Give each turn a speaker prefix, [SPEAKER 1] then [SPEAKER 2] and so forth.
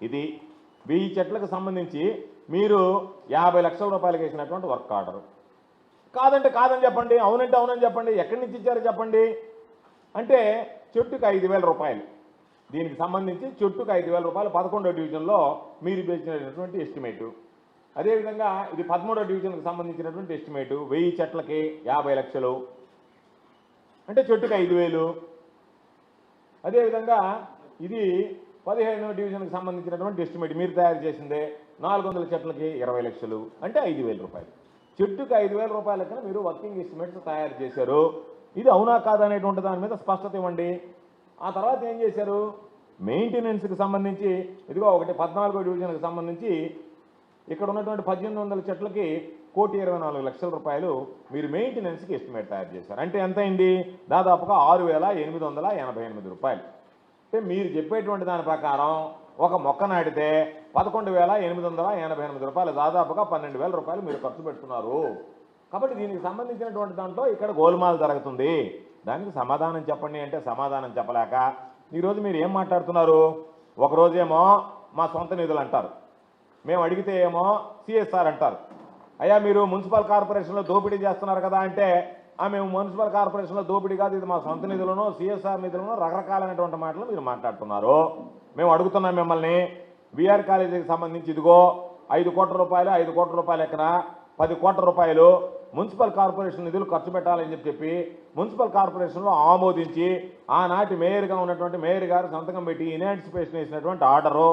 [SPEAKER 1] ఇది 1000 చెట్లకు సంబంధించి మీరు 50 లక్షల రూపాయలకి వేసినటువంటి వర్క్ ఆర్డర్. కాదంటే కాదని చెప్పండి, అవునంటే అవునని చెప్పండి, ఎక్కడి నుంచి ఇచ్చారో చెప్పండి అంటే చెట్టుకు 5000 రూపాయలు. దీనికి సంబంధించి చెట్టుకు 5000 రూపాయలు 11వ డివిజన్లో మీరు వేసినటువంటి ఎస్టిమేటు. అదేవిధంగా ఇది 13వ డివిజన్కి సంబంధించినటువంటి ఎస్టిమేటు 1000 చెట్లకి 50 లక్షలు అంటే చెట్టుకు 5000. అదేవిధంగా ఇది 15వ డివిజన్కి సంబంధించినటువంటి ఎస్టిమేట్ మీరు తయారు చేసిందే 400 చెట్లకి 20 లక్షలు అంటే 5000 రూపాయలు. చెట్టుకు 5000 రూపాయల కన్నా మీరు వర్కింగ్ ఎస్టిమేట్స్ తయారు చేశారు. ఇది అవునా కాదనేటువంటి దాని మీద స్పష్టత ఇవ్వండి. ఆ తర్వాత ఏం చేశారు, మెయింటెనెన్స్కి సంబంధించి ఇదిగో ఒకటి 14వ డివిజన్కి సంబంధించి ఇక్కడ ఉన్నటువంటి 1800 చెట్లకి 1,24,00,000 రూపాయలు మీరు మెయింటెనెన్స్కి ఎస్టిమేట్ తయారు చేశారు. అంటే ఎంత అయింది, దాదాపుగా 6,888 రూపాయలు. అంటే మీరు చెప్పేటువంటి దాని ప్రకారం ఒక మొక్క నాటితే 11,888 రూపాయలు, దాదాపుగా 12,000 రూపాయలు మీరు ఖర్చు పెడుతున్నారు. కాబట్టి దీనికి సంబంధించినటువంటి దాంట్లో ఇక్కడ గోల్మాల్ జరుగుతుంది. దానికి సమాధానం చెప్పండి అంటే సమాధానం చెప్పలేక ఈరోజు మీరు ఏం మాట్లాడుతున్నారు. ఒకరోజేమో మా సొంత నిధులు అంటారు, మేము అడిగితే ఏమో సిఎస్ఆర్ అంటారు. అయ్యా మీరు మున్సిపల్ కార్పొరేషన్లో దోపిడీ చేస్తున్నారు కదా అంటే మేము మున్సిపల్ కార్పొరేషన్లో దోపిడీ కాదు, ఇది మా సొంత నిధులను సిఎస్ఆర్ నిధులను రకరకాలైనటువంటి మాటలు మీరు మాట్లాడుతున్నారు. మేము అడుగుతున్నాం మిమ్మల్ని, బీఆర్ కాలేజీకి సంబంధించి ఇదిగో 5 కోట్ల రూపాయలు 5 కోట్ల రూపాయలు ఎక్కడ 10 కోట్ల రూపాయలు మున్సిపల్ కార్పొరేషన్ నిధులు ఖర్చు పెట్టాలని చెప్పి మున్సిపల్ కార్పొరేషన్లో ఆమోదించి ఆనాటి మేయర్గా ఉన్నటువంటి మేయర్ గారు సంతకం పెట్టి ఇనాంటిసిపేషన్ వేసినటువంటి ఆర్డరు